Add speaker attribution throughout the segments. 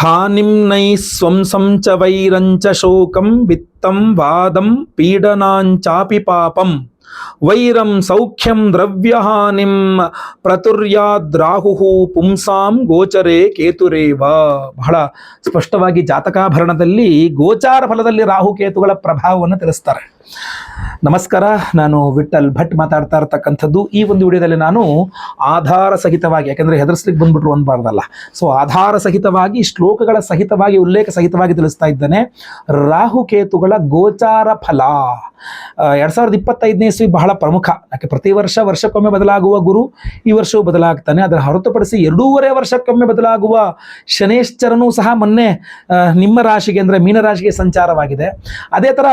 Speaker 1: ಹಾನಿಂ ನೈ ಸ್ವಂ ಚ ವೈರಂಚ ಶೋಕಂ ವಿತ್ತಂ ವಾದಂ ಪೀಡನಾಂಚಾಪಿ ಪಾಪಂ ವೈರಂ ಸೌಖ್ಯಂ ದ್ರವ್ಯಹಾನಿಂ ಪ್ರತುರ್ಯಾದ್ರಾಹು ಪುಂಸಾಂ ಗೋಚರೇ ಕೇತುರೇವ. ಬಹಳ ಸ್ಪಷ್ಟವಾಗಿ ಜಾತಕಾಭರಣದಲ್ಲಿ ಗೋಚಾರ ಫಲದಲ್ಲಿ ರಾಹುಕೇತುಗಳ ಪ್ರಭಾವವನ್ನು ತಿಳಿಸ್ತಾರೆ. ನಮಸ್ಕಾರ, ನಾನು ವಿಠಲ್ ಭಟ್ ಮಾತಾಡ್ತಾ ಇರ್ತಕ್ಕಂಥದ್ದು. ಈ ಒಂದು ವಿಡಿಯೋದಲ್ಲಿ ನಾನು ಆಧಾರ ಸಹಿತವಾಗಿ, ಯಾಕೆಂದರೆ ಹೆದರ್ಸ್ಲಿಕ್ಕೆ ಬಂದ್ಬಿಟ್ರು ಅನ್ಬಾರ್ದಲ್ಲ, ಸೊ ಆಧಾರ ಸಹಿತವಾಗಿ, ಶ್ಲೋಕಗಳ ಸಹಿತವಾಗಿ, ಉಲ್ಲೇಖ ಸಹಿತವಾಗಿ ತಿಳಿಸ್ತಾ ಇದ್ದೇನೆ. ರಾಹುಕೇತುಗಳ ಗೋಚಾರ ಫಲ 2025ನೇ ಇಸ್ವಿ ಬಹಳ ಪ್ರಮುಖ. ಯಾಕೆ ಪ್ರತಿ ವರ್ಷಕ್ಕೊಮ್ಮೆ ಬದಲಾಗುವ ಗುರು ಈ ವರ್ಷವೂ ಬದಲಾಗ್ತಾನೆ. ಅದರ ಹೊರತುಪಡಿಸಿ 2.5 ವರ್ಷಕ್ಕೊಮ್ಮೆ ಬದಲಾಗುವ ಶನೇಶ್ಚರನೂ ಸಹ ಮೊನ್ನೆ ನಿಮ್ಮ ರಾಶಿಗೆ ಅಂದರೆ ಮೀನರಾಶಿಗೆ ಸಂಚಾರವಾಗಿದೆ. ಅದೇ ಥರ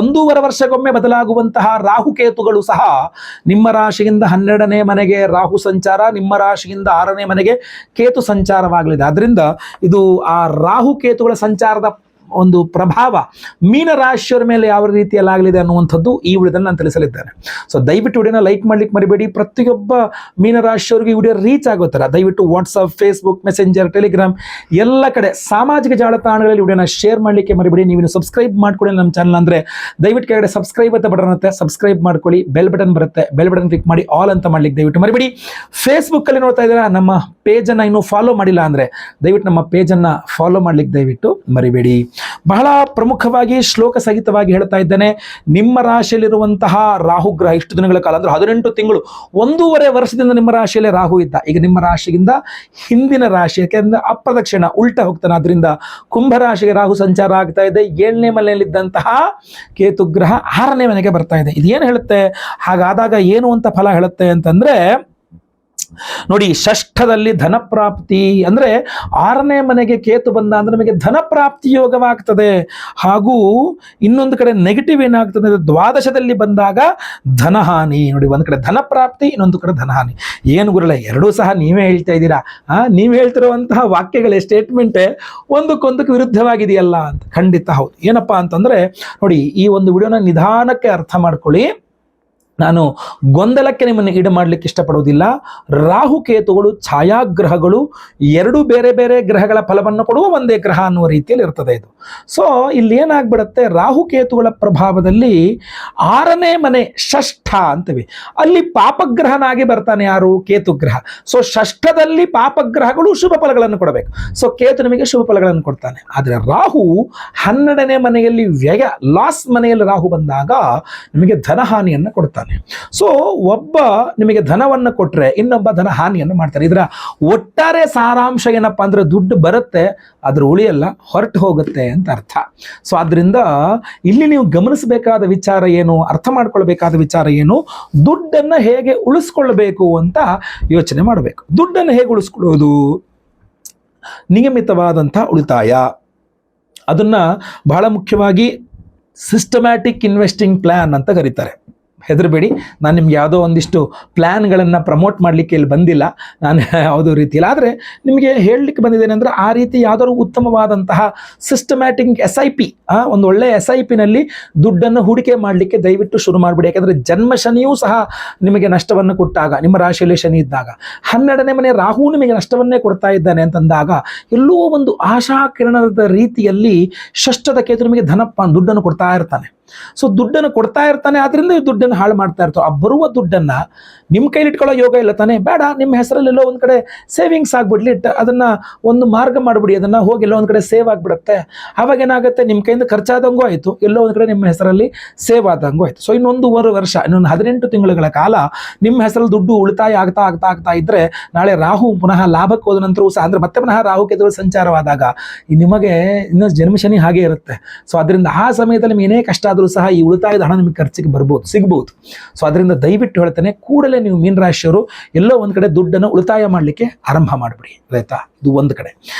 Speaker 1: 1.5 ವರ್ಷಕ್ಕೊಮ್ಮೆ ಬದಲಾಗುವಂತಹ ರಾಹುಕೇತುಗಳು ಸಹ ನಿಮ್ಮ ರಾಶಿಯಿಂದ 12ನೇ ಮನೆಗೆ ರಾಹು ಸಂಚಾರ, ನಿಮ್ಮ ರಾಶಿಯಿಂದ 6ನೇ ಮನೆಗೆ ಕೇತು ಸಂಚಾರವಾಗಲಿದೆ. ಆದ್ದರಿಂದ ಇದು ಆ ರಾಹುಕೇತುಗಳ ಸಂಚಾರದ ಒಂದು ಪ್ರಭಾವ ಮೀನರಾಶಿಯವರ ಮೇಲೆ ಯಾವ ರೀತಿಯಲ್ಲಾಗಲಿದೆ ಅನ್ನುವಂಥದ್ದು ಈ ವಿಡಿಯೋದಲ್ಲಿ ನಾನು ತಿಳಿಸಲಿದ್ದೇನೆ. ಸೊ ದಯವಿಟ್ಟು ವಿಡಿಯೋನ ಲೈಕ್ ಮಾಡ್ಲಿಕ್ಕೆ ಮರಿಬೇಡಿ. ಪ್ರತಿಯೊಬ್ಬ ಮೀನರಾಶಿಯವರಿಗೆ ಈ ವಿಡಿಯೋ ರೀಚ್ ಆಗೋ ಥರ ದಯವಿಟ್ಟು ವಾಟ್ಸಪ್, ಫೇಸ್ಬುಕ್, ಮೆಸೆಂಜರ್, ಟೆಲಿಗ್ರಾಮ್ ಎಲ್ಲ ಕಡೆ ಸಾಮಾಜಿಕ ಜಾಲತಾಣಗಳಲ್ಲಿ ವಿಡಿಯೋನ ಶೇರ್ ಮಾಡಲಿಕ್ಕೆ ಮರಿಬೇಡಿ. ನೀವು ಸಬ್ಸ್ಕ್ರೈಬ್ ಮಾಡ್ಕೊಳ್ಳಿ ನಮ್ಮ ಚಾನಲ್. ಅಂದರೆ ದಯವಿಟ್ಟು ಕೆಳಗಡೆ ಸಬ್ಸ್ಕ್ರೈಬ್ ಅಂತ ಬಟನ್ ಇರುತ್ತೆ, ಸಬ್ಸ್ಕ್ರೈಬ್ ಮಾಡ್ಕೊಳ್ಳಿ. ಬೆಲ್ ಬಟನ್ ಬರುತ್ತೆ, ಬೆಲ್ ಬಟನ್ ಕ್ಲಿಕ್ ಮಾಡಿ ಆಲ್ ಅಂತ ಮಾಡ್ಲಿಕ್ಕೆ ದಯವಿಟ್ಟು ಮರಿಬೇಡಿ. ಫೇಸ್ಬುಕ್ಕಲ್ಲಿ ನೋಡ್ತಾ ಇದ್ದೀರಾ, ನಮ್ಮ ಪೇಜನ್ನು ಇನ್ನೂ ಫಾಲೋ ಮಾಡಿಲ್ಲ ಅಂದರೆ ದಯವಿಟ್ಟು ನಮ್ಮ ಪೇಜನ್ನು ಫಾಲೋ ಮಾಡ್ಲಿಕ್ಕೆ ದಯವಿಟ್ಟು ಮರಿಬೇಡಿ. ಬಹಳ ಪ್ರಮುಖವಾಗಿ ಶ್ಲೋಕ ಸಹಿತವಾಗಿ ಹೇಳ್ತಾ ಇದ್ದೇನೆ. ನಿಮ್ಮ ರಾಶಿಯಲ್ಲಿರುವಂತಹ ರಾಹುಗ್ರಹ ಇಷ್ಟು ದಿನಗಳ ಕಾಲ ಅಂದರೆ 18 ತಿಂಗಳು, 1.5 ವರ್ಷದಿಂದ ನಿಮ್ಮ ರಾಶಿಯಲ್ಲಿ ರಾಹು ಇದ್ದ. ಈಗ ನಿಮ್ಮ ರಾಶಿಯಿಂದ ಹಿಂದಿನ ರಾಶಿ, ಯಾಕೆಂದ್ರೆ ಅಪ್ರದಕ್ಷಿಣ ಉಲ್ಟ ಹೋಗ್ತಾನೆ. ಅದರಿಂದ ಕುಂಭರಾಶಿಗೆ ರಾಹು ಸಂಚಾರ ಆಗ್ತಾ ಇದೆ. 7ನೇ ಮನೆಯಲ್ಲಿದ್ದಂತಹ ಕೇತುಗ್ರಹ 6ನೇ ಮನೆಗೆ ಬರ್ತಾ ಇದೆ. ಇದೇನು ಹೇಳುತ್ತೆ? ಹಾಗಾದಾಗ ಏನು ಅಂತ ಫಲ ಹೇಳುತ್ತೆ ಅಂತಂದ್ರೆ ನೋಡಿ, ಷಷ್ಠದಲ್ಲಿ ಧನಪ್ರಾಪ್ತಿ ಅಂದರೆ 6ನೇ ಮನೆಗೆ ಕೇತು ಬಂದ ಅಂದ್ರೆ ನಮಗೆ ಧನಪ್ರಾಪ್ತಿ ಯೋಗವಾಗ್ತದೆ. ಹಾಗೂ ಇನ್ನೊಂದು ಕಡೆ ನೆಗೆಟಿವ್ ಏನಾಗ್ತದೆ ಅಂದರೆ ದ್ವಾದಶದಲ್ಲಿ ಬಂದಾಗ ಧನಹಾನಿ. ನೋಡಿ, ಒಂದು ಕಡೆ ಧನಪ್ರಾಪ್ತಿ, ಇನ್ನೊಂದು ಕಡೆ ಧನಹಾನಿ. ಏನು ಗುರುಗಳೇ, ಎರಡೂ ಸಹ ನೀವೇ ಹೇಳ್ತಾ ಇದ್ದೀರಾ. ನೀವು ಹೇಳ್ತಿರುವಂತಹ ವಾಕ್ಯಗಳೇ, ಸ್ಟೇಟ್ಮೆಂಟೇ ಒಂದಕ್ಕೊಂದಕ್ಕೆ ವಿರುದ್ಧವಾಗಿದೆಯಲ್ಲ ಅಂತ. ಖಂಡಿತ ಹೌದು. ಏನಪ್ಪಾ ಅಂತಂದ್ರೆ ನೋಡಿ, ಈ ಒಂದು ವಿಡಿಯೋನ ನಿಧಾನಕ್ಕೆ ಅರ್ಥ ಮಾಡ್ಕೊಳ್ಳಿ. ನಾನು ಗೊಂದಲಕ್ಕೆ ನಿಮ್ಮನ್ನು ಈಡು ಮಾಡಲಿಕ್ಕೆ ಇಷ್ಟಪಡುವುದಿಲ್ಲ. ರಾಹುಕೇತುಗಳು ಛಾಯಾಗ್ರಹಗಳು, 2 ಬೇರೆ ಬೇರೆ ಗ್ರಹಗಳ ಫಲವನ್ನು ಕೊಡುವ ಒಂದೇ ಗ್ರಹ ಅನ್ನುವ ರೀತಿಯಲ್ಲಿ ಇರ್ತದೆ ಇದು. ಸೊ ಇಲ್ಲಿ ಏನಾಗ್ಬಿಡುತ್ತೆ, ರಾಹುಕೇತುಗಳ ಪ್ರಭಾವದಲ್ಲಿ 6ನೇ ಮನೆ ಷಷ್ಠ ಅಂತೀವಿ, ಅಲ್ಲಿ ಪಾಪಗ್ರಹನಾಗಿ ಬರ್ತಾನೆ ಯಾರು? ಕೇತುಗ್ರಹ. ಸೊ ಷಷ್ಠದಲ್ಲಿ ಪಾಪಗ್ರಹಗಳು ಶುಭ ಫಲಗಳನ್ನು ಕೊಡಬೇಕು. ಸೊ ಕೇತು ನಿಮಗೆ ಶುಭ ಫಲಗಳನ್ನು ಕೊಡ್ತಾನೆ. ಆದರೆ ರಾಹು 12ನೇ ಮನೆಯಲ್ಲಿ ವ್ಯಯ, ಲಾಸ್ ಮನೆಯಲ್ಲಿ ರಾಹು ಬಂದಾಗ ನಿಮಗೆ ಧನಹಾನಿಯನ್ನು ಕೊಡ್ತಾನೆ. ಸೊ ಒಬ್ಬ ನಿಮಗೆ ಧನವನ್ನು ಕೊಟ್ಟರೆ ಇನ್ನೊಬ್ಬ ಧನ ಹಾನಿಯನ್ನು ಮಾಡ್ತಾರೆ. ಇದರ ಒಟ್ಟಾರೆ ಸಾರಾಂಶ ಏನಪ್ಪಾ ಅಂದ್ರೆ ದುಡ್ಡು ಬರುತ್ತೆ, ಅದ್ರ ಉಳಿಯಲ್ಲ, ಹೊರಟು ಹೋಗುತ್ತೆ ಅಂತ ಅರ್ಥ. ಸೊ ಆದ್ರಿಂದ ಇಲ್ಲಿ ನೀವು ಗಮನಿಸಬೇಕಾದ ವಿಚಾರ ಏನು, ಅರ್ಥ ಮಾಡ್ಕೊಳ್ಬೇಕಾದ ವಿಚಾರ ಏನು, ದುಡ್ಡನ್ನು ಹೇಗೆ ಉಳಿಸ್ಕೊಳ್ಬೇಕು ಅಂತ ಯೋಚನೆ ಮಾಡಬೇಕು. ದುಡ್ಡನ್ನು ಹೇಗೆ ಉಳಿಸ್ಕೊಳ್ಳೋದು? ನಿಯಮಿತವಾದಂಥ ಉಳಿತಾಯ, ಅದನ್ನ ಬಹಳ ಮುಖ್ಯವಾಗಿ ಸಿಸ್ಟಮ್ಯಾಟಿಕ್ ಇನ್ವೆಸ್ಟಿಂಗ್ ಪ್ಲಾನ್ ಅಂತ ಕರೀತಾರೆ. ಹೆದರಬೇಡಿ, ನಾನು ನಿಮ್ಗೆ ಯಾವುದೋ ಒಂದಿಷ್ಟು ಪ್ಲ್ಯಾನ್ಗಳನ್ನು ಪ್ರಮೋಟ್ ಮಾಡಲಿಕ್ಕೆ ಇಲ್ಲಿ ಬಂದಿಲ್ಲ, ನಾನು ಯಾವುದೋ ರೀತಿಯಲ್ಲಿ. ಆದರೆ ನಿಮಗೆ ಹೇಳಲಿಕ್ಕೆ ಬಂದಿದ್ದೇನೆ ಅಂದರೆ ಆ ರೀತಿ ಯಾವುದಾದ್ರು ಉತ್ತಮವಾದಂತಹ ಸಿಸ್ಟಮ್ಯಾಟಿಕ್ SIP, ಒಂದು ಒಳ್ಳೆಯ SIPನಲ್ಲಿ ದುಡ್ಡನ್ನು ಹೂಡಿಕೆ ಮಾಡಲಿಕ್ಕೆ ದಯವಿಟ್ಟು ಶುರು ಮಾಡಿಬಿಡಿ. ಯಾಕೆಂದರೆ ಜನ್ಮ ಶನಿಯೂ ಸಹ ನಿಮಗೆ ನಷ್ಟವನ್ನು ಕೊಟ್ಟಾಗ, ನಿಮ್ಮ ರಾಶಿಯಲ್ಲಿ ಶನಿ ಇದ್ದಾಗ, 12ನೇ ಮನೆ ರಾಹು ನಿಮಗೆ ನಷ್ಟವನ್ನೇ ಕೊಡ್ತಾ ಇದ್ದಾನೆ ಅಂತಂದಾಗ ಎಲ್ಲೋ ಒಂದು ಆಶಾ ಕಿರಣದ ರೀತಿಯಲ್ಲಿ ಷಷ್ಠದ ಕೇತು ನಿಮಗೆ ದುಡ್ಡನ್ನು ಕೊಡ್ತಾ ಇರ್ತಾನೆ. ಸೊ ದುಡ್ಡನ್ನು ಕೊಡ್ತಾ ಇರ್ತಾನೆ, ಅದರಿಂದ ದುಡ್ಡನ್ನು ಹಾಳು ಮಾಡ್ತಾ ಇರ್ತಾವೆ. ಆ ಬರುವ ದುಡ್ಡನ್ನು ನಿಮ್ಮ ಕೈಲಿ ಇಟ್ಕೊಳ್ಳೋ ಯೋಗ ಇಲ್ಲ ತಾನೆ. ಬೇಡ, ನಿಮ್ಮ ಹೆಸರಲ್ಲಿ ಎಲ್ಲೋ ಒಂದು ಕಡೆ ಸೇವಿಂಗ್ಸ್ ಆಗ್ಬಿಡ್ಲಿ, ಅದನ್ನು ಒಂದು ಮಾರ್ಗ ಮಾಡಿಬಿಡಿ, ಅದನ್ನು ಹೋಗಿ ಎಲ್ಲೋ ಒಂದು ಕಡೆ ಸೇವ್ ಆಗಿಬಿಡುತ್ತೆ. ಆವಾಗ ಏನಾಗುತ್ತೆ, ನಿಮ್ಮ ಕೈಯಿಂದ ಖರ್ಚಾದಂಗೂ ಆಯಿತು, ಎಲ್ಲೋ ಒಂದು ಕಡೆ ನಿಮ್ಮ ಹೆಸರಲ್ಲಿ ಸೇವ್ ಆದಂಗೂ ಆಯಿತು. ಸೊ ಇನ್ನೊಂದು ವರ್ಷ, ಇನ್ನೊಂದು 18 ತಿಂಗಳುಗಳ ಕಾಲ ನಿಮ್ಮ ಹೆಸರಲ್ಲಿ ದುಡ್ಡು ಉಳಿತಾಯ ಆಗ್ತಾ ಇದ್ರೆ, ನಾಳೆ ರಾಹು ಪುನಃ ಲಾಭಕ್ಕೆ ಹೋದ ನಂತರವೂ ಸಹ, ಅಂದರೆ ಮತ್ತೆ ಪುನಃ ರಾಹು ಕೇತುಗಳು ಸಂಚಾರವಾದಾಗ ನಿಮಗೆ ಇನ್ನೂ ಜನ್ಮಶನಿ ಹಾಗೆ ಇರುತ್ತೆ. ಸೊ ಅದರಿಂದ ಆ ಸಮಯದಲ್ಲಿ ನಿಮ್ಗೆ ಏನೇ ಕಷ್ಟ ಆದರೂ ಸಹ ಈ ಉಳಿತಾಯದ ಹಣ ನಿಮಗೆ ಖರ್ಚಿಗೆ ಸಿಗಬಹುದು. ಸೊ ಅದರಿಂದ ದಯವಿಟ್ಟು ಹೇಳ್ತೇನೆ, ಕೂಡಲೇ ನೀವು ಮೀನರಾಶಿಯವರು ಎಲ್ಲೋ ಒಂದು ಕಡೆ ದುಡ್ಡನ್ನು ಉಳಿತಾಯ ಮಾಡಲಿಕ್ಕೆ ಆರಂಭ ಮಾಡಿಬಿಡಿ, ಆಯ್ತಾ? ಇದು ಒಂದು ಕಡೆ.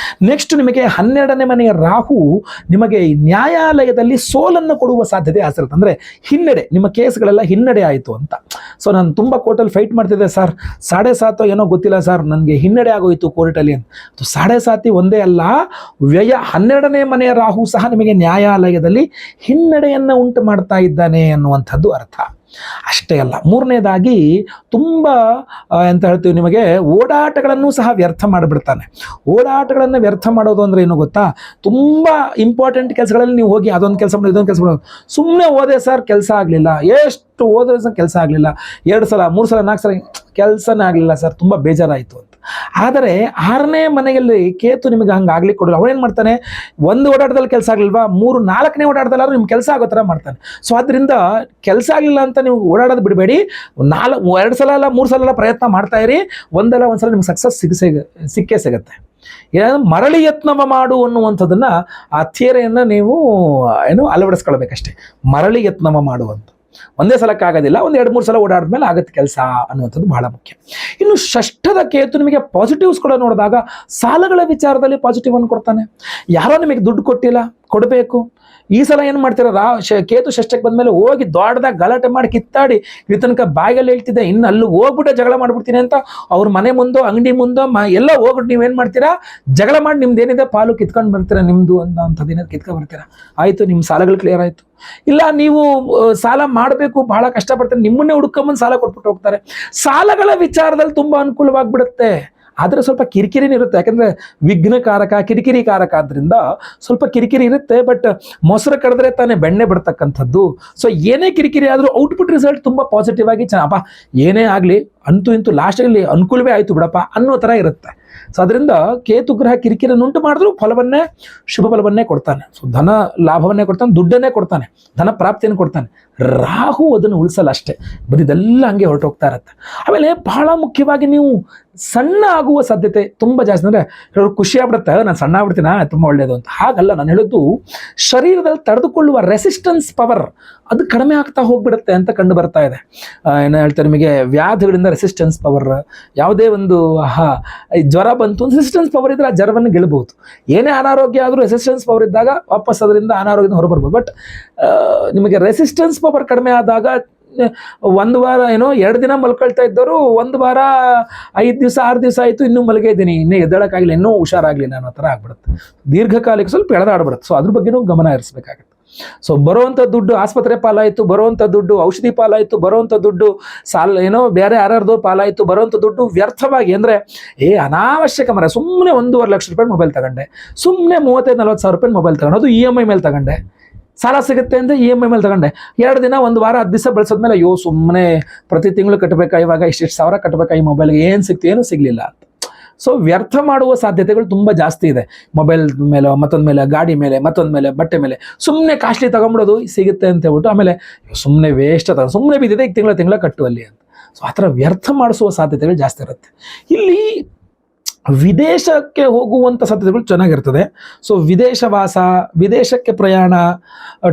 Speaker 1: ನೆಕ್ಸ್ಟ್, ನಿಮಗೆ 12ನೇ ಮನೆಯ ರಾಹು ನಿಮಗೆ ನ್ಯಾಯಾಲಯದಲ್ಲಿ ಸೋಲನ್ನು ಕೊಡುವ ಸಾಧ್ಯತೆ ಆಸಿರುತ್ತೆ. ಅಂದರೆ ಹಿನ್ನಡೆ, ನಿಮ್ಮ ಕೇಸ್ಗಳೆಲ್ಲ ಹಿನ್ನಡೆ ಆಯಿತು ಅಂತ. ಸೊ ನಾನು ತುಂಬ ಕೋರ್ಟಲ್ಲಿ ಫೈಟ್ ಮಾಡ್ತಿದ್ದೆ ಸರ್, 7.5 ಏನೋ ಗೊತ್ತಿಲ್ಲ ಸರ್, ನನಗೆ ಹಿನ್ನಡೆ ಆಗೋಯಿತು ಕೋರ್ಟಲ್ಲಿ ಅಂತ. 7.5 ಒಂದೇ ಅಲ್ಲ, ವ್ಯಯ 12ನೇ ಮನೆಯ ರಾಹು ಸಹ ನಿಮಗೆ ನ್ಯಾಯಾಲಯದಲ್ಲಿ ಹಿನ್ನಡೆಯನ್ನು ಉಂಟು ಮಾಡ್ತಾ ಇದ್ದಾನೆ ಅನ್ನುವಂಥದ್ದು ಅರ್ಥ. ಅಷ್ಟೇ ಅಲ್ಲ, ಮೂರನೇದಾಗಿ ತುಂಬ ಎಂತ ಹೇಳ್ತೀವಿ ನಿಮಗೆ, ಓಡಾಟಗಳನ್ನು ಸಹ ವ್ಯರ್ಥ ಮಾಡಿಬಿಡ್ತಾನೆ. ಓಡಾಟಗಳನ್ನು ವ್ಯರ್ಥ ಮಾಡೋದು ಅಂದರೆ ಏನು ಗೊತ್ತಾ, ತುಂಬ ಇಂಪಾರ್ಟೆಂಟ್ ಕೆಲಸಗಳಲ್ಲಿ ನೀವು ಹೋಗಿ ಅದೊಂದು ಕೆಲಸ ಮಾಡೋದು ಇದೊಂದು ಕೆಲಸ ಮಾಡೋದು, ಸುಮ್ಮನೆ ಓದೇ ಸರ್ ಕೆಲಸ ಆಗಲಿಲ್ಲ, ಎಷ್ಟು ಓದಿದ್ರೆ ಸಹ ಕೆಲಸ ಆಗಲಿಲ್ಲ, 2 ಸಲ 3 ಸಲ 4 ಸಲ ಕೆಲಸನೇ ಆಗಲಿಲ್ಲ ಸರ್, ತುಂಬ ಬೇಜಾರಾಯಿತು ಅಂತ. ಆದರೆ 6ನೇ ಮನೆಯಲ್ಲಿ ಕೇತು ನಿಮಗೆ ಹಂಗೆ ಆಗ್ಲಿಕ್ಕೆ ಕೊಡಲ್ಲ. ಅವನೇನು ಮಾಡ್ತಾನೆ, ಒಂದು ಓಡಾಟದಲ್ಲಿ ಕೆಲಸ ಆಗಲಿಲ್ವಾ, 3-4ನೇ ಓಡಾಟದಲ್ಲಾದ್ರೂ ನಿಮ್ಗೆ ಕೆಲಸ ಆಗೋ ಥರ ಮಾಡ್ತಾನೆ. ಸೊ ಅದರಿಂದ ಕೆಲಸ ಆಗಲಿಲ್ಲ ಅಂತ ನೀವು ಓಡಾಡೋದು ಬಿಡಬೇಡಿ, 2 ಸಲ ಅಲ್ಲ 3 ಸಲ ಎಲ್ಲ ಪ್ರಯತ್ನ ಮಾಡ್ತಾ ಇರಿ, ಒಂದಲ್ಲ ಒಂದ್ಸಲ ನಿಮ್ಗೆ ಸಕ್ಸಸ್ ಸಿಕ್ಕೇ ಸಿಗುತ್ತೆ. ಮರಳಿ ಯತ್ನವ ಮಾಡು ಅನ್ನುವಂಥದ್ದನ್ನ ಆ ಥಿಯರಿಯನ್ನು ನೀವು ಅಳವಡಿಸ್ಕೊಳ್ಬೇಕಷ್ಟೇ. ಮರಳಿ ಯತ್ನವ ಮಾಡುವಂಥ, ಒಂದೇ ಸಲಕ್ಕಾಗೋದಿಲ್ಲ, 1-2-3 ಸಲ ಓಡಾಡಿದ್ಮೇಲೆ ಆಗುತ್ತೆ ಕೆಲಸ ಅನ್ನುವಂಥದ್ದು ಬಹಳ ಮುಖ್ಯ. ಇನ್ನು ಷಷ್ಠದ ಕೇತು ನಿಮಗೆ ಪಾಸಿಟಿವ್ಸ್ ಕೂಡ ನೋಡಿದಾಗ ಸಾಲಗಳ ವಿಚಾರದಲ್ಲಿ ಪಾಸಿಟಿವ್ ಅನ್ನು ಕೊಡ್ತಾನೆ. ಯಾರೋ ನಿಮಗೆ ದುಡ್ಡು ಕೊಟ್ಟಿಲ್ಲ, ಕೊಡಬೇಕು. ಈ ಸಲ ಏನು ಮಾಡ್ತೀರ, ಕೇತು ಷಷ್ಠಕ್ಕೆ ಬಂದಮೇಲೆ ಹೋಗಿ ದೊಡ್ಡದಾಗ ಗಲಾಟೆ ಮಾಡಿ ಕಿತ್ತಾಡಿ ಇಲ್ಲಿ ತನಕ ಬಾಯಿಗೆ ಹೇಳ್ತಿದ್ದೆ, ಇನ್ನು ಅಲ್ಲಿ ಹೋಗ್ಬಿಟ್ಟೆ ಜಗಳ ಮಾಡ್ಬಿಡ್ತೀನಿ ಅಂತ ಅವ್ರ ಮನೆ ಮುಂದೋ ಅಂಗಡಿ ಮುಂದೋ ಎಲ್ಲ ಹೋಗ್ಬಿಟ್ಟು ನೀವೇನು ಮಾಡ್ತೀರಾ, ಜಗಳ ಮಾಡಿ ನಿಮ್ದು ಏನಿದೆ ಪಾಲು ಕಿತ್ಕೊಂಡು ಬರ್ತೀರಾ, ನಿಮ್ಮದು ಅಂಥದ್ದೇನಾದ್ರು ಕಿತ್ಕೊಂಡು ಬರ್ತೀರಾ, ಆಯಿತು ನಿಮ್ಮ ಸಾಲಗಳು ಕ್ಲಿಯರ್ ಆಯಿತು. ಇಲ್ಲ ನೀವು ಸಾಲ ಮಾಡಬೇಕು, ಬಹಳ ಕಷ್ಟಪಡ್ತಾರೆ, ನಿಮ್ಮನ್ನೇ ಹುಡ್ಕೊಂಬಂದು ಸಾಲ ಕೊಟ್ಬಿಟ್ಟು ಹೋಗ್ತಾರೆ. ಸಾಲಗಳ ವಿಚಾರದಲ್ಲಿ ತುಂಬ ಅನುಕೂಲವಾಗಿಬಿಡುತ್ತೆ, ಆದರೆ ಸ್ವಲ್ಪ ಕಿರಿಕಿರಿನೇ ಇರುತ್ತೆ. ಯಾಕಂದರೆ ವಿಘ್ನಕಾರಕ, ಕಿರಿಕಿರಿಕಾರಕ ಆದ್ದರಿಂದ ಸ್ವಲ್ಪ ಕಿರಿಕಿರಿ ಇರುತ್ತೆ. ಬಟ್ ಮೊಸರು ಕಡಿದ್ರೆ ತಾನೇ ಬೆಣ್ಣೆ ಬಿಡ್ತಕ್ಕಂಥದ್ದು. ಸೊ ಏನೇ ಕಿರಿಕಿರಿ ಆದರೂ ಔಟ್ಪುಟ್ ರಿಸಲ್ಟ್ ತುಂಬ ಪಾಸಿಟಿವ್ ಆಗಿ ಅಪ್ಪ ಏನೇ ಆಗಲಿ ಅಂತೂ ಇಂತೂ ಲಾಸ್ಟಲ್ಲಿ ಅನುಕೂಲವೇ ಆಯಿತು ಬಿಡಪ್ಪ ಅನ್ನೋ ಥರ ಇರುತ್ತೆ. ಸೊ ಅದರಿಂದ ಕೇತು ಗ್ರಹ ಕಿರಿಕಿರಿಯನ್ನು ಉಂಟು ಮಾಡಿದ್ರು ಫಲವನ್ನೇ, ಶುಭ ಫಲವನ್ನೇ ಕೊಡ್ತಾನೆ. ಸೊ ಧನ ಲಾಭವನ್ನೇ ಕೊಡ್ತಾನೆ, ದುಡ್ಡನ್ನೇ ಕೊಡ್ತಾನೆ, ಧನ ಪ್ರಾಪ್ತಿಯನ್ನು ಕೊಡ್ತಾನೆ. ರಾಹು ಅದನ್ನು ಉಳಿಸಲ್ಲ ಅಷ್ಟೇ, ಬರೀದೆಲ್ಲ ಹಂಗೆ ಹೊರಟೋಗ್ತಾ ಇರುತ್ತೆ. ಆಮೇಲೆ ಬಹಳ ಮುಖ್ಯವಾಗಿ ನೀವು ಸಣ್ಣ ಆಗುವ ಸಾಧ್ಯತೆ ತುಂಬ ಜಾಸ್ತಿ. ಅಂದರೆ ಹೇಳೋರು ಖುಷಿ ಆಗ್ಬಿಡುತ್ತೆ, ನಾನು ಸಣ್ಣ ಆಗ್ಬಿಡ್ತೀನ ತುಂಬ ಒಳ್ಳೆಯದು ಅಂತ. ಹಾಗಲ್ಲ, ನಾನು ಹೇಳೋದು ಶರೀರದಲ್ಲಿ ತಡೆದುಕೊಳ್ಳುವ ರೆಸಿಸ್ಟೆನ್ಸ್ ಪವರ್ ಅದು ಕಡಿಮೆ ಆಗ್ತಾ ಹೋಗ್ಬಿಡುತ್ತೆ ಅಂತ ಕಂಡು ಬರ್ತಾ ಇದೆ. ಏನು ಹೇಳ್ತಾರೆ, ನಿಮಗೆ ವ್ಯಾಧಿಗಳಿಂದ ರೆಸಿಸ್ಟೆನ್ಸ್ ಪವರ್, ಯಾವುದೇ ಒಂದು ಜ್ವರ ಬಂತು, ರೆಸಿಸ್ಟೆನ್ಸ್ ಪವರ್ ಇದ್ದರೆ ಆ ಜ್ವರವನ್ನು ಗೆಲ್ಲಬಹುದು. ಏನೇ ಅನಾರೋಗ್ಯ ಆದರೂ ರೆಸಿಸ್ಟೆನ್ಸ್ ಪವರ್ ಇದ್ದಾಗ ವಾಪಸ್ ಅದರಿಂದ ಅನಾರೋಗ್ಯದಿಂದ ಹೊರಬರ್ಬೋದು. ಬಟ್ ನಿಮಗೆ ರೆಸಿಸ್ಟೆನ್ಸ್ ಪವರ್ ಕಡಿಮೆ ಆದಾಗ 1 ವಾರ 2 ದಿನ ಮಲ್ಕೊಳ್ತಾ ಇದ್ದವರು 1 ವಾರ 5 ದಿವಸ 6 ದಿವಸ ಆಯಿತು, ಇನ್ನೂ ಮಲಗೇ ಇದ್ದೀನಿ, ಇನ್ನೂ ಎದ್ದೇಳಕ್ಕಾಗಲಿಲ್ಲ, ಇನ್ನೂ ಹುಷಾರಾಗಲಿಲ್ಲ ಅನ್ನೋ ಥರ ಆಗ್ಬಿಡುತ್ತೆ. ದೀರ್ಘಕಾಲಿಕ ಸ್ವಲ್ಪ ಎಳೆದಾಡ್ಬಿಡುತ್ತೆ. ಸೊ ಅದ್ರ ಬಗ್ಗೆನೂ ಗಮನ ಹರಿಸಬೇಕಾಗುತ್ತೆ. ಸೊ ಬರುವಂಥ ದುಡ್ಡು ಆಸ್ಪತ್ರೆ ಪಾಲಾಯಿತು, ಬರುವಂಥ ದುಡ್ಡು ಔಷಧಿ ಪಾಲಾಯಿತು, ಬರುವಂಥ ದುಡ್ಡು ಬೇರೆ ಯಾರ್ಯಾರ್ದೋ ಪಾಲಾಯಿತು, ಬರುವಂಥ ದುಡ್ಡು ವ್ಯರ್ಥವಾಗಿ, ಅಂದರೆ ಅನಾವಶ್ಯಕ ಮರ. ಸುಮ್ಮನೆ 1.5 ಲಕ್ಷ ರೂಪಾಯಿ ಮೊಬೈಲ್ ತಗೊಂಡೆ, ಸುಮ್ಮನೆ 35-40 ಸಾವಿರ ರೂಪಾಯಿ ಮೊಬೈಲ್ ತಗೊಂಡೆ, ಅದು EMI ಮೇಲೆ ತಗೊಂಡೆ, ಸಾಲ ಸಿಗುತ್ತೆ ಅಂದರೆ EMI ಮೇಲೆ ತಗೊಂಡೆ, 2 ದಿನ 1 ವಾರ 10 ದಿವಸ ಬಳಸೋದ್ಮೇಲೆ ಅಯ್ಯೋ ಸುಮ್ಮನೆ ಪ್ರತಿ ತಿಂಗಳು ಕಟ್ಟಬೇಕಾ, ಇವಾಗ ಇಷ್ಟು ಸಾವಿರ ಕಟ್ಟಬೇಕಾ ಈ ಮೊಬೈಲ್ಗೆ, ಏನು ಸಿಕ್ತು ಏನೂ ಸಿಗಲಿಲ್ಲ ಅಂತ. ಸೊ ವ್ಯರ್ಥ ಮಾಡುವ ಸಾಧ್ಯತೆಗಳು ತುಂಬ ಜಾಸ್ತಿ ಇದೆ. ಮೊಬೈಲ್ ಮೇಲೆ, ಮತ್ತೊಂದು ಮೇಲೆ, ಗಾಡಿ ಮೇಲೆ, ಮತ್ತೊಂದು ಮೇಲೆ, ಬಟ್ಟೆ ಮೇಲೆ ಸುಮ್ಮನೆ ಕಾಸ್ಟ್ಲಿ ತಗೊಂಬಿಡೋದು, ಸಿಗುತ್ತೆ ಅಂತ ಹೇಳ್ಬಿಟ್ಟು ಆಮೇಲೆ ಸುಮ್ಮನೆ ವೇಸ್ಟ್ ಅದ, ಸುಮ್ಮನೆ ಬಿದ್ದಿದೆ, ಈಗ ತಿಂಗಳ ಕಟ್ಟುವಲ್ಲಿ ಅಂತ. ಸೊ ಆ ಥರ ವ್ಯರ್ಥ ಮಾಡಿಸುವ ಸಾಧ್ಯತೆಗಳು ಜಾಸ್ತಿ ಇರುತ್ತೆ. ಇಲ್ಲಿ ವಿದೇಶಕ್ಕೆ ಹೋಗುವಂಥ ಸಾಧ್ಯತೆಗಳು ಚೆನ್ನಾಗಿರ್ತದೆ. ಸೊ ವಿದೇಶವಾಸ, ವಿದೇಶಕ್ಕೆ ಪ್ರಯಾಣ,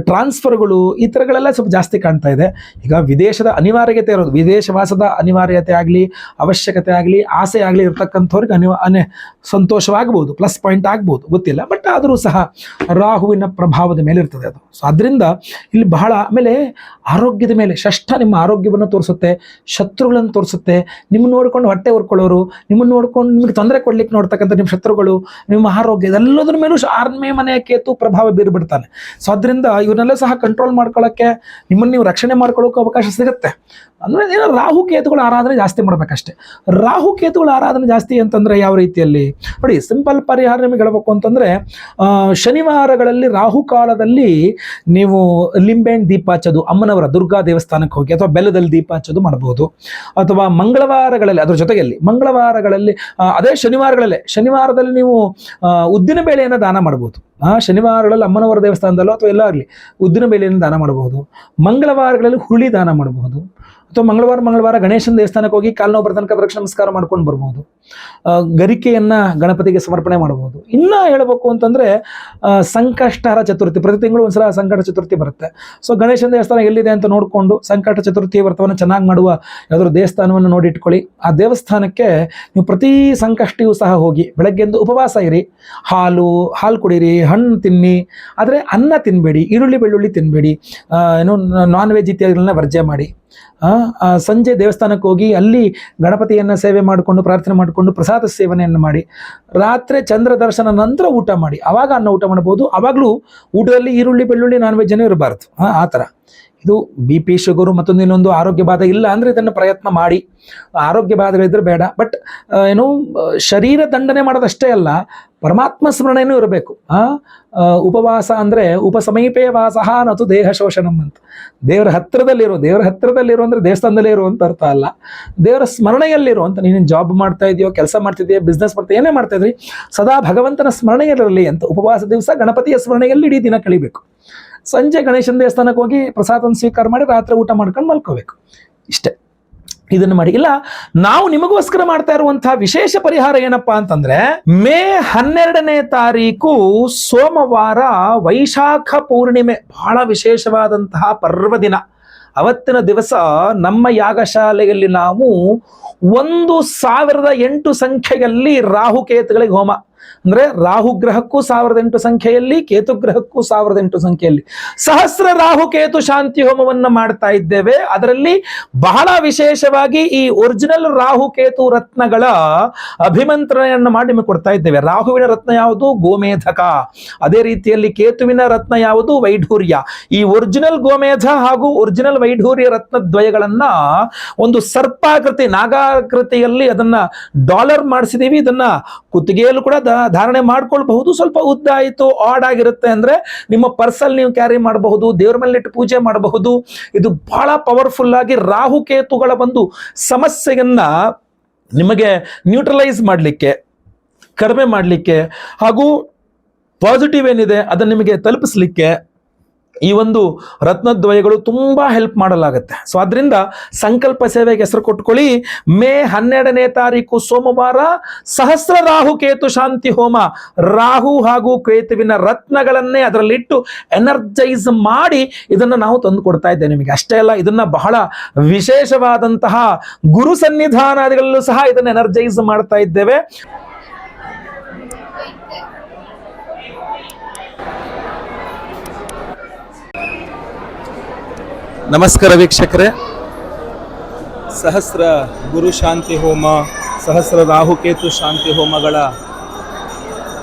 Speaker 1: ಟ್ರಾನ್ಸ್ಫರ್ಗಳು ಈ ಥರಗಳೆಲ್ಲ ಸ್ವಲ್ಪ ಜಾಸ್ತಿ ಕಾಣ್ತಾ ಇದೆ. ಈಗ ವಿದೇಶದ ಅನಿವಾರ್ಯತೆ ಇರೋದು, ವಿದೇಶವಾಸದ ಅನಿವಾರ್ಯತೆ ಆಗಲಿ, ಅವಶ್ಯಕತೆ ಆಗಲಿ, ಆಸೆ ಆಗಲಿ ಇರ್ತಕ್ಕಂಥವ್ರಿಗೆ ಸಂತೋಷವಾಗ್ಬೋದು, ಪ್ಲಸ್ ಪಾಯಿಂಟ್ ಆಗ್ಬೋದು, ಗೊತ್ತಿಲ್ಲ. ಬಟ್ ಆದರೂ ಸಹ ರಾಹುವಿನ ಪ್ರಭಾವದ ಮೇಲೆ ಇರ್ತದೆ ಅದು. ಸೊ ಅದರಿಂದ ಇಲ್ಲಿ ಬಹಳ, ಆಮೇಲೆ ಆರೋಗ್ಯದ ಮೇಲೆ ಷಷ್ಠ ನಿಮ್ಮ ಆರೋಗ್ಯವನ್ನು ತೋರಿಸುತ್ತೆ, ಶತ್ರುಗಳನ್ನು ತೋರಿಸುತ್ತೆ. ನಿಮ್ಮನ್ನು ನೋಡ್ಕೊಂಡು ಹೊಟ್ಟೆ ಹೊರ್ಕೊಳ್ಳೋರು, ನಿಮ್ಮನ್ನು ನೋಡ್ಕೊಂಡು ನಿಮಗೆ ತೊಂದರೆ ಕೊಡ್ಲಿಕ್ಕೆ ನೋಡ್ತಕ್ಕಂಥ ನಿಮ್ಮ ಶತ್ರುಗಳು, ನಿಮ್ಮ ಆರೋಗ್ಯ, ಇದೆಲ್ಲದ್ರ ಮೇಲೂ 6ನೇ ಮನೆಯ ಕೇತು ಪ್ರಭಾವ ಬೀರ್ಬಿಡ್ತಾನೆ. ಸೊ ಅದರಿಂದ ಇವನ್ನೆಲ್ಲ ಸಹ ಕಂಟ್ರೋಲ್ ಮಾಡ್ಕೊಳ್ಳೋಕ್ಕೆ, ನಿಮ್ಮನ್ನು ನೀವು ರಕ್ಷಣೆ ಮಾಡ್ಕೊಳ್ಳೋಕೆ ಅವಕಾಶ ಸಿಗುತ್ತೆ. ಅಂದರೆ ಏನೋ ರಾಹು ಕೇತುಗಳ ಆರಾಧನೆ ಜಾಸ್ತಿ ಮಾಡ್ಬೇಕಷ್ಟೇ. ರಾಹು ಕೇತುಗಳ ಆರಾಧನೆ ಜಾಸ್ತಿ ಅಂತಂದರೆ ಯಾವ ರೀತಿಯಲ್ಲಿ ನೋಡಿ, ಸಿಂಪಲ್ ಪರಿಹಾರ ನಿಮಗೆ ಹೇಳಬೇಕು ಅಂತಂದರೆ, ಶನಿವಾರಗಳಲ್ಲಿ ರಾಹುಕಾಲದಲ್ಲಿ ನೀವು ಲಿಂಬೆಹಣ್ಣು ದೀಪ ಹಚ್ಚೋದು, ಅಮ್ಮನವರ ದುರ್ಗಾ ದೇವಸ್ಥಾನಕ್ಕೆ ಹೋಗಿ, ಅಥವಾ ಬೆಲ್ಲದಲ್ಲಿ ದೀಪ ಹಚ್ಚೋದು ಮಾಡಬಹುದು. ಅಥವಾ ಮಂಗಳವಾರಗಳಲ್ಲಿ, ಅದ್ರ ಜೊತೆಯಲ್ಲಿ ಮಂಗಳವಾರಗಳಲ್ಲಿ, ಅದೇ ಶನಿವಾರದಲ್ಲಿ ನೀವು ಉದ್ದಿನ ಬೇಳೆಯನ್ನು ದಾನ ಮಾಡ್ಬೋದು. ಶನಿವಾರಗಳಲ್ಲಿ ಅಮ್ಮನವರ ದೇವಸ್ಥಾನದಲ್ಲೋ ಅಥವಾ ಎಲ್ಲ ಆಗಲಿ ಉದ್ದಿನ ಬೇಳೆಯನ್ನು ದಾನ ಮಾಡಬಹುದು. ಮಂಗಳವಾರಗಳಲ್ಲಿ ಹುಳಿ ದಾನ ಮಾಡಬಹುದು. ಅಥವಾ ಮಂಗಳವಾರ ಗಣೇಶನ ದೇವಸ್ಥಾನಕ್ಕೆ ಹೋಗಿ ಕಾಲು ನೋವು ಬರ್ತನಕ ಪ್ರದಕ್ಷಿಣೆ ನಮಸ್ಕಾರ ಮಾಡ್ಕೊಂಡು ಬರ್ಬೋದು. ಗರಿಕೆಯನ್ನು ಗಣಪತಿಗೆ ಸಮರ್ಪಣೆ ಮಾಡ್ಬೋದು. ಇನ್ನೂ ಹೇಳಬೇಕು ಅಂತಂದರೆ ಸಂಕಷ್ಟಹರ ಚತುರ್ಥಿ, ಪ್ರತಿ ತಿಂಗಳು ಒಂದ್ಸಲ ಸಂಕಟ ಚತುರ್ಥಿ ಬರುತ್ತೆ. ಸೊ ಗಣೇಶನ ದೇವಸ್ಥಾನ ಎಲ್ಲಿದೆ ಅಂತ ನೋಡಿಕೊಂಡು ಸಂಕಟ ಚತುರ್ಥಿ ವ್ರತವನ್ನು ಚೆನ್ನಾಗಿ ಮಾಡುವ ಯಾವುದಾದ್ರು ದೇವಸ್ಥಾನವನ್ನು ನೋಡಿ ಇಟ್ಕೊಳ್ಳಿ. ಆ ದೇವಸ್ಥಾನಕ್ಕೆ ನೀವು ಪ್ರತಿ ಸಂಕಷ್ಟಿಯೂ ಸಹ ಹೋಗಿ ಬೆಳಗ್ಗೆಂದು ಉಪವಾಸ ಇರಿ, ಹಾಲು ಕುಡೀರಿ, ಹಣ್ಣು ತಿನ್ನಿ, ಆದರೆ ಅನ್ನ ತಿನ್ನಬೇಡಿ, ಈರುಳ್ಳಿ ಬೆಳ್ಳುಳ್ಳಿ ತಿನ್ನಬೇಡಿ, ನಾನ್ ವೆಜ್ ಇತ್ಯಾದಿಗಳನ್ನ ವರ್ಜೆ ಮಾಡಿ. ಸಂಜೆ ದೇವಸ್ಥಾನಕ್ಕೆ ಹೋಗಿ ಅಲ್ಲಿ ಗಣಪತಿಯನ್ನು ಸೇವೆ ಮಾಡಿಕೊಂಡು, ಪ್ರಾರ್ಥನೆ ಮಾಡಿಕೊಂಡು ಪ್ರಸಾದ ಸೇವನೆಯನ್ನು ಮಾಡಿ, ರಾತ್ರಿ ಚಂದ್ರ ದರ್ಶನ ನಂತರ ಊಟ ಮಾಡಿ. ಆವಾಗ ಅನ್ನ ಊಟ ಮಾಡ್ಬೋದು. ಆವಾಗಲೂ ಊಟದಲ್ಲಿ ಈರುಳ್ಳಿ ಬೆಳ್ಳುಳ್ಳಿ ನಾನ್ ವೆಜ್ ಏನೂ ಇರಬಾರ್ದು. ಆ ಥರ ಇದು ಬಿ ಪಿ ಶುಗರು ಮತ್ತೊಂದು ಇನ್ನೊಂದು ಆರೋಗ್ಯ ಬಾಧೆ ಇಲ್ಲ ಅಂದರೆ ಇದನ್ನು ಪ್ರಯತ್ನ ಮಾಡಿ. ಆರೋಗ್ಯ ಬಾಧೆಗಳಿದ್ರೆ ಬೇಡ. ಬಟ್ ಏನು ಶರೀರ ದಂಡನೆ ಮಾಡೋದಷ್ಟೇ ಅಲ್ಲ, ಪರಮಾತ್ಮ ಸ್ಮರಣೆಯೂ ಇರಬೇಕು. ಉಪವಾಸ ಅಂದರೆ ಉಪಸಮೀಪೇ ವಾಸಃ ನತು ದೇಹ ಶೋಷಣಂ ಅಂತ. ದೇವರ ಹತ್ತಿರದಲ್ಲಿರೋ ಅಂದರೆ ದೇವಸ್ಥಾನದಲ್ಲೇ ಇರುವಂತ ಅರ್ಥ ಅಲ್ಲ, ದೇವರ ಸ್ಮರಣೆಯಲ್ಲಿರೋ ಅಂತ. ನೀನು ಜಾಬ್ ಮಾಡ್ತಾ ಇದೆಯೋ, ಕೆಲಸ ಮಾಡ್ತಿದೆಯೋ, ಬಿಸ್ನೆಸ್ ಮಾಡ್ತಾ ಏನೇ ಮಾಡ್ತಾ ಇದ್ರಿ, ಸದಾ ಭಗವಂತನ ಸ್ಮರಣೆಯಲ್ಲಿರಲಿ ಅಂತ. ಉಪವಾಸ ದಿವಸ ಗಣಪತಿಯ ಸ್ಮರಣೆಯಲ್ಲಿ ಇಡೀ ದಿನ ಕಳಿಬೇಕು. ಸಂಜೆ ಗಣೇಶನ ದೇವಸ್ಥಾನಕ್ಕೆ ಹೋಗಿ ಪ್ರಸಾದವನ್ನು ಸ್ವೀಕಾರ ಮಾಡಿ ರಾತ್ರಿ ಊಟ ಮಾಡ್ಕೊಂಡು ಮಲ್ಕೋಬೇಕು. ಇಷ್ಟೇ. ಇದನ್ನು ಮಾಡಿ. ಇಲ್ಲ, ನಾವು ನಿಮಗೋಸ್ಕರ ಮಾಡ್ತಾ ಇರುವಂತಹ ವಿಶೇಷ ಪರಿಹಾರ ಏನಪ್ಪಾ ಅಂತಂದ್ರೆ, ಮೇ 12ನೇ ತಾರೀಕು ಸೋಮವಾರ ವೈಶಾಖ ಪೂರ್ಣಿಮೆ, ಬಹಳ ವಿಶೇಷವಾದಂತಹ ಪರ್ವದಿನ. ಅವತ್ತಿನ ದಿವಸ ನಮ್ಮ ಯಾಗಶಾಲೆಯಲ್ಲಿ ನಾವು 1008 ಸಂಖ್ಯೆಯಲ್ಲಿ ರಾಹುಕೇತುಗಳಿಗೆ ಹೋಮ, ಅಂದ್ರೆ ರಾಹು ಗ್ರಹಕ್ಕೂ 1008 ಸಂಖ್ಯೆಯಲ್ಲಿ, ಕೇತು ಗ್ರಹಕ್ಕೂ 1008 ಸಂಖ್ಯೆಯಲ್ಲಿ ಸಹಸ್ರ ರಾಹುಕೇತು ಶಾಂತಿ ಹೋಮವನ್ನು ಮಾಡ್ತಾ ಇದ್ದೇವೆ. ಅದರಲ್ಲಿ ಬಹಳ ವಿಶೇಷವಾಗಿ ಈ ಒರಿಜಿನಲ್ ರಾಹುಕೇತು ರತ್ನಗಳ ಅಭಿಮಂತ್ರಣೆಯನ್ನು ಮಾಡಿ ನಿಮಗೆ ಕೊಡ್ತಾ ಇದ್ದೇವೆ. ರಾಹುವಿನ ರತ್ನ ಯಾವುದು? ಗೋಮೇಧಕ. ಅದೇ ರೀತಿಯಲ್ಲಿ ಕೇತುವಿನ ರತ್ನ ಯಾವುದು? ವೈಢೂರ್ಯ. ಈ ಒರಿಜಿನಲ್ ಗೋಮೇಧ ಹಾಗೂ ಒರಿಜಿನಲ್ ವೈಢೂರ್ಯ ರತ್ನದ್ವಯಗಳನ್ನ ಒಂದು ಸರ್ಪಾಕೃತಿ, ನಾಗಾಕೃತಿಯಲ್ಲಿ ಅದನ್ನ ಡಾಲರ್ ಮಾಡಿಸಿದೀವಿ. ಇದನ್ನ ಕುತ್ತಿಗೆಯಲ್ಲೂ ಕೂಡ ಧಾರಣೆ ಮಾಡ್ಕೊಳ್ಬಹುದು. ಸ್ವಲ್ಪ ಉದ್ದ ಆಯಿತು, ಆಡ್ ಆಗಿರುತ್ತೆ ಅಂದ್ರೆ ನಿಮ್ಮ ಪರ್ಸಲ್ ನೀವು ಕ್ಯಾರಿ ಮಾಡಬಹುದು, ದೇವರ ಮೇಲೆ ಇಟ್ಟು ಪೂಜೆ ಮಾಡಬಹುದು. ಇದು ಬಹಳ ಪವರ್ಫುಲ್ ಆಗಿ ರಾಹುಕೇತುಗಳ ಒಂದು ಸಮಸ್ಯೆಯನ್ನ ನಿಮಗೆ ನ್ಯೂಟ್ರಲೈಸ್ ಮಾಡಲಿಕ್ಕೆ, ಕಡಿಮೆ ಮಾಡಲಿಕ್ಕೆ, ಹಾಗೂ ಪಾಸಿಟಿವ್ ಏನಿದೆ ಅದನ್ನು ನಿಮಗೆ ತಲುಪಿಸ್ಲಿಕ್ಕೆ ಈ ಒಂದು ರತ್ನದ್ವಯಗಳು ತುಂಬಾ ಹೆಲ್ಪ್ ಮಾಡಲಾಗುತ್ತೆ. ಸೊ ಅದರಿಂದ ಸಂಕಲ್ಪ ಸೇವೆಗೆ ಹೆಸರು ಕೊಟ್ಕೊಳ್ಳಿ. ಮೇ 12ನೇ ತಾರೀಕು ಸೋಮವಾರ ಸಹಸ್ರ ರಾಹು ಕೇತು ಶಾಂತಿ ಹೋಮ. ರಾಹು ಹಾಗೂ ಕೇತುವಿನ ರತ್ನಗಳನ್ನೇ ಅದರಲ್ಲಿಟ್ಟು ಎನರ್ಜೈಸ್ ಮಾಡಿ ಇದನ್ನು ನಾವು ತಂದು ಕೊಡ್ತಾ ಇದ್ದೇವೆ ನಿಮಗೆ. ಅಷ್ಟೇ ಅಲ್ಲ, ಇದನ್ನ ಬಹಳ ವಿಶೇಷವಾದಂತಹ ಗುರು ಸನ್ನಿಧಾನಗಳಲ್ಲೂ ಸಹ ಇದನ್ನು ಎನರ್ಜೈಸ್ ಮಾಡ್ತಾ ಇದ್ದೇವೆ.
Speaker 2: ನಮಸ್ಕಾರ ವೀಕ್ಷಕರೇ, ಸಹಸ್ರ ಗುರು ಶಾಂತಿ ಹೋಮ, ಸಹಸ್ರ ರಾಹುಕೇತು ಶಾಂತಿ ಹೋಮಗಳ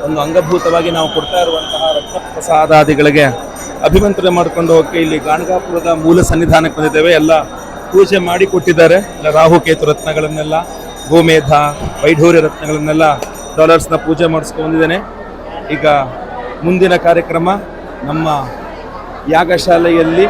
Speaker 2: ಒಂದು ಅಂಗಭೂತವಾಗಿ ನಾವು ಕೊಡ್ತಾ ಇರುವಂತಹ ರತ್ನ ಪ್ರಸಾದಾದಿಗಳಿಗೆ ಅಭಿಮಂತ್ರಣೆ ಮಾಡಿಕೊಂಡು ಹೋಗಿ ಇಲ್ಲಿ ಗಾಣಗಾಪುರದ ಮೂಲ ಸನ್ನಿಧಾನಕ್ಕೆ ಬಂದಿದ್ದೇವೆ. ಎಲ್ಲ ಪೂಜೆ ಮಾಡಿ ಕೊಟ್ಟಿದ್ದಾರೆ. ರಾಹುಕೇತು ರತ್ನಗಳನ್ನೆಲ್ಲ, ಗೋಮೇಧ, ವೈಢೂರ್ಯ ರತ್ನಗಳನ್ನೆಲ್ಲ ಡಾಲರ್ಸ್ನ ಪೂಜೆ ಮಾಡಿಸ್ಕೊಂಡು ಬಂದಿದ್ದೇನೆ. ಈಗ ಮುಂದಿನ ಕಾರ್ಯಕ್ರಮ ನಮ್ಮ ಯಾಗಶಾಲೆಯಲ್ಲಿ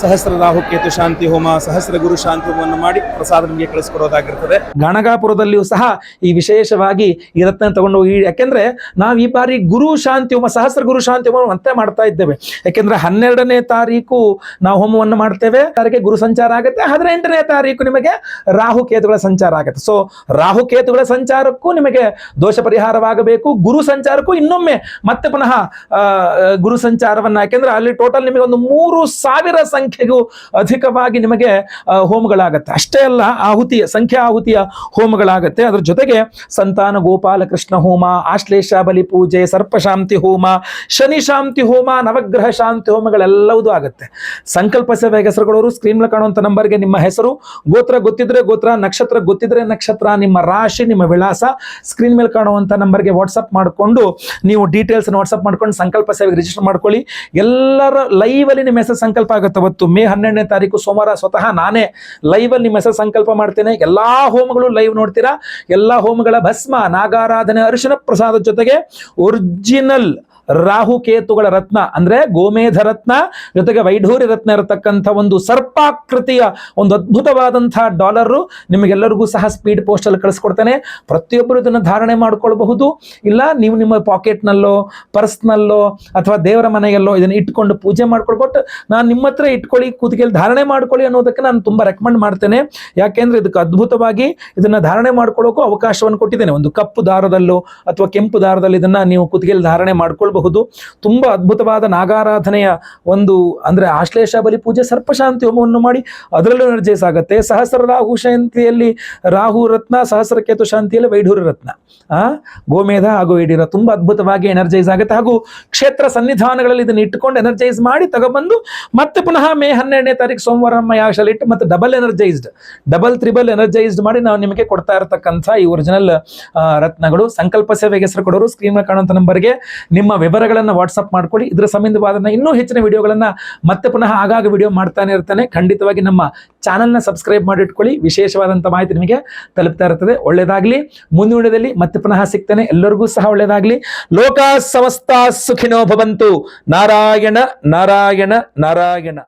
Speaker 2: ಸಹಸ್ರ ರಾಹುಕೇತು ಶಾಂತಿ ಹೋಮ, ಸಹಸ್ರ ಗುರು ಶಾಂತಿ ಹೋಮವನ್ನು ಮಾಡಿ ಪ್ರಸಾದ ನಿಮಗೆ ಕಳಿಸ್ಕೊಡೋದಾಗಿರ್ತದೆ.
Speaker 1: ಗಣಗಾಪುರದಲ್ಲಿಯೂ ಸಹ ಈ ವಿಶೇಷವಾಗಿ ಈ ರತ್ನ ತಗೊಂಡು ಹೋಗಿ, ಯಾಕೆಂದ್ರೆ ನಾವು ಈ ಬಾರಿ ಗುರು ಶಾಂತಿ ಹೋಮ, ಸಹಸ್ರ ಗುರು ಶಾಂತಿ ಹೋಮ ಮತ್ತೆ ಮಾಡ್ತಾ ಇದ್ದೇವೆ. ಯಾಕೆಂದ್ರೆ 12ನೇ ತಾರೀಕು ನಾವು ಹೋಮವನ್ನು ಮಾಡ್ತೇವೆ, ತಾರೀಕಿಗೆ ಗುರು ಸಂಚಾರ ಆಗುತ್ತೆ. 18ನೇ ತಾರೀಕು ನಿಮಗೆ ರಾಹುಕೇತುಗಳ ಸಂಚಾರ ಆಗುತ್ತೆ. ಸೊ ರಾಹುಕೇತುಗಳ ಸಂಚಾರಕ್ಕೂ ನಿಮಗೆ ದೋಷ ಪರಿಹಾರವಾಗಬೇಕು, ಗುರು ಸಂಚಾರಕ್ಕೂ ಇನ್ನೊಮ್ಮೆ ಮತ್ತೆ ಪುನಃ ಗುರು ಸಂಚಾರವನ್ನ, ಯಾಕೆಂದ್ರೆ ಅಲ್ಲಿ ಟೋಟಲ್ ನಿಮಗೆ ಒಂದು 3000 ಸಂಖ್ಯೆಗೂ ಅಧಿಕವಾಗಿ ನಿಮಗೆ ಹೋಮಗಳಾಗತ್ತೆ. ಅಷ್ಟೇ ಅಲ್ಲ, ಆಹುತಿಯ ಹೋಮಗಳಾಗತ್ತೆ. ಅದ್ರ ಜೊತೆಗೆ ಸಂತಾನ ಗೋಪಾಲ ಕೃಷ್ಣ ಹೋಮ, ಆಶ್ಲೇಷ ಬಲಿ ಪೂಜೆ, ಸರ್ಪಶಾಂತಿ ಹೋಮ, ಶನಿ ಶಾಂತಿ ಹೋಮ, ನವಗ್ರಹ ಶಾಂತಿ ಹೋಮಗಳೆಲ್ಲವೂ ಆಗುತ್ತೆ. ಸಂಕಲ್ಪ ಸೇವೆಗೆ ಹೆಸರುಗಳವರು ಸ್ಕ್ರೀನ್ ಮೇಲೆ ಕಾಣುವಂತ ನಂಬರ್ಗೆ ನಿಮ್ಮ ಹೆಸರು, ಗೋತ್ರ ಗೊತ್ತಿದ್ರೆ ಗೋತ್ರ, ನಕ್ಷತ್ರ ಗೊತ್ತಿದ್ರೆ ನಕ್ಷತ್ರ, ನಿಮ್ಮ ರಾಶಿ, ನಿಮ್ಮ ವಿಳಾಸ ಸ್ಕ್ರೀನ್ ಮೇಲೆ ಕಾಣುವಂತ ನಂಬರ್ಗೆ ವಾಟ್ಸಪ್ ಮಾಡಿಕೊಂಡು ನೀವು ಡೀಟೇಲ್ಸ್ ವಾಟ್ಸಪ್ ಮಾಡ್ಕೊಂಡು ಸಂಕಲ್ಪ ಸೇವೆಗೆ ರಿಜಿಸ್ಟರ್ ಮಾಡ್ಕೊಳ್ಳಿ. ಎಲ್ಲರ ಲೈವ್ ಅಲ್ಲಿ ನಿಮ್ಮ ಹೆಸರು ಸಂಕಲ್ಪ ಆಗುತ್ತೆ. ಅವತ್ತು ಮೇ 12ನೇ ತಾರೀಕು ಸೋಮವಾರ ಸ್ವತಃ ನಾನೇ ಲೈವ್ ಅಲ್ಲಿ ನಿಮ್ಮ ಹೆಸರು ಸಂಕಲ್ಪ ಮಾಡ್ತೇನೆ. ಎಲ್ಲಾ ಹೋಮಗಳು ಲೈವ್ ನೋಡ್ತೀರಾ. ಎಲ್ಲಾ ಹೋಮಗಳ ಭಸ್ಮ, ನಾಗಾರಾಧನೆ, ಅರಿಶಿನ ಪ್ರಸಾದ ಜೊತೆಗೆ ಒರಿಜಿನಲ್ ರಾಹುಕೇತುಗಳ ರತ್ನ ಅಂದ್ರೆ ಗೋಮೇಧ ರತ್ನ ಜೊತೆಗೆ ವೈಢೂರ್ಯ ರತ್ನ ಇರತಕ್ಕಂಥ ಒಂದು ಸರ್ಪಾಕೃತಿಯ ಒಂದು ಅದ್ಭುತವಾದಂತಹ ಡಾಲರ್ ನಿಮಗೆಲ್ಲರಿಗೂ ಸಹ ಸ್ಪೀಡ್ ಪೋಸ್ಟ್ ಅಲ್ಲಿ ಕಳಿಸ್ಕೊಡ್ತೇನೆ. ಪ್ರತಿಯೊಬ್ಬರು ಇದನ್ನು ಧಾರಣೆ ಮಾಡ್ಕೊಳ್ಬಹುದು. ಇಲ್ಲ ನೀವು ನಿಮ್ಮ ಪಾಕೆಟ್ನಲ್ಲೋ, ಪರ್ಸ್ನಲ್ಲೋ ಅಥವಾ ದೇವರ ಮನೆಯಲ್ಲೋ ಇದನ್ನು ಇಟ್ಕೊಂಡು ಪೂಜೆ ಮಾಡ್ಕೊಳ್ಬೋದು. ನಾನು ನಿಮ್ಮ ಹತ್ರ ಇಟ್ಕೊಳ್ಳಿ, ಕೂತಿಗೆಯಲ್ಲಿ ಧಾರಣೆ ಮಾಡ್ಕೊಳ್ಳಿ ಅನ್ನೋದಕ್ಕೆ ನಾನು ತುಂಬಾ ರೆಕಮೆಂಡ್ ಮಾಡ್ತೇನೆ. ಯಾಕೆಂದ್ರೆ ಇದಕ್ಕೆ ಅದ್ಭುತವಾಗಿ ಇದನ್ನ ಧಾರಣೆ ಮಾಡ್ಕೊಳ್ಳೋಕ್ಕೂ ಅವಕಾಶವನ್ನು ಕೊಟ್ಟಿದ್ದೇನೆ. ಒಂದು ಕಪ್ಪು ದಾರದಲ್ಲೋ ಅಥವಾ ಕೆಂಪು ದಾರದಲ್ಲಿ ಇದನ್ನ ನೀವು ಕೂತಿಗೆಯಲ್ಲಿ ಧಾರಣೆ ಮಾಡ್ಕೊಳ್ಬಹುದು. ತುಂಬಾ ಅದ್ಭುತವಾದ ನಾಗಾರಾಧನೆಯ ಒಂದು ಅಂದ್ರೆ ಆಶ್ಲೇಷ ಬಲಿ ಪೂಜೆ, ಸರ್ಪಶಾಂತಿ ಹೋಮವನ್ನು ಮಾಡಿ ಅದರಲ್ಲೂ ಎನರ್ಜೈಸ್ ಆಗುತ್ತೆ. ಸಹಸ್ರ ರಾಹು ಶಾಂತಿಯಲ್ಲಿ ರಾಹು ರತ್ನ, ಸಹಸ್ರ ಕೇತು ಶಾಂತಿಯಲ್ಲಿ ವೈಢೂರ್ಯ ರತ್ನ, ಗೋಮೇಧ ಹಾಗೂ ವೈಢೂರ್ಯ ತುಂಬಾ ಅದ್ಭುತವಾಗಿ ಎನರ್ಜೈಸ್ ಆಗುತ್ತೆ. ಹಾಗೂ ಕ್ಷೇತ್ರ ಸನ್ನಿಧಾನಗಳಲ್ಲಿ ಇದನ್ನು ಇಟ್ಟುಕೊಂಡು ಎನರ್ಜೈಸ್ ಮಾಡಿ ತಗೊಬಂದು ಮತ್ತೆ ಪುನಃ ಮೇ 12ನೇ ತಾರೀಕು ಸೋಮವಾರ ನಮ್ಮ ಯಾಗಶಾಲೆ ಇಟ್ಟು ಮತ್ತೆ ಡಬಲ್ ತ್ರಿಬಲ್ ಎನರ್ಜೈಸ್ಡ್ ಮಾಡಿ ನಾವು ನಿಮಗೆ ಕೊಡ್ತಾ ಇರತಕ್ಕಂಥ ಈ ಒರಿಜಿನಲ್ ರತ್ನಗಳು. ಸಂಕಲ್ಪ ಸೇವೆಗೆ ಹೆಸರು ಕೊಡೋರು ಸ್ಕ್ರೀನ್ ಮೇಲೆ ಕಾಣುವಂತ ನಂಬರ್ಗೆ ನಿಮ್ಮ ವಿವರಗಳನ್ನು ವಾಟ್ಸಪ್ ಮಾಡ್ಕೊಳ್ಳಿ. ಇದರ ಸಂಬಂಧವಾದ ಇನ್ನೂ ಹೆಚ್ಚಿನ ವಿಡಿಯೋಗಳನ್ನು ಮತ್ತೆ ಪುನಃ ಆಗಾಗ ವಿಡಿಯೋ ಮಾಡ್ತಾನೆ ಇರ್ತಾನೆ. ಖಂಡಿತವಾಗಿ ನಮ್ಮ ಚಾನಲ್ನ ಸಬ್ಸ್ಕ್ರೈಬ್ ಮಾಡಿಟ್ಕೊಳ್ಳಿ. ವಿಶೇಷವಾದಂಥ ಮಾಹಿತಿ ನಿಮಗೆ ತಲುಪ್ತಾ ಇರ್ತದೆ. ಒಳ್ಳೆಯದಾಗಲಿ. ಮುಂದಿನ ವಿಡಿಯೋದಲ್ಲಿ ಮತ್ತೆ ಪುನಃ ಸಿಗ್ತಾನೆ. ಎಲ್ಲರಿಗೂ ಸಹ ಒಳ್ಳೆಯದಾಗಲಿ. ಲೋಕ ಸಮಸ್ತ ಸುಖಿನೋ ಭವಂತು. ನಾರಾಯಣ ನಾರಾಯಣ ನಾರಾಯಣ.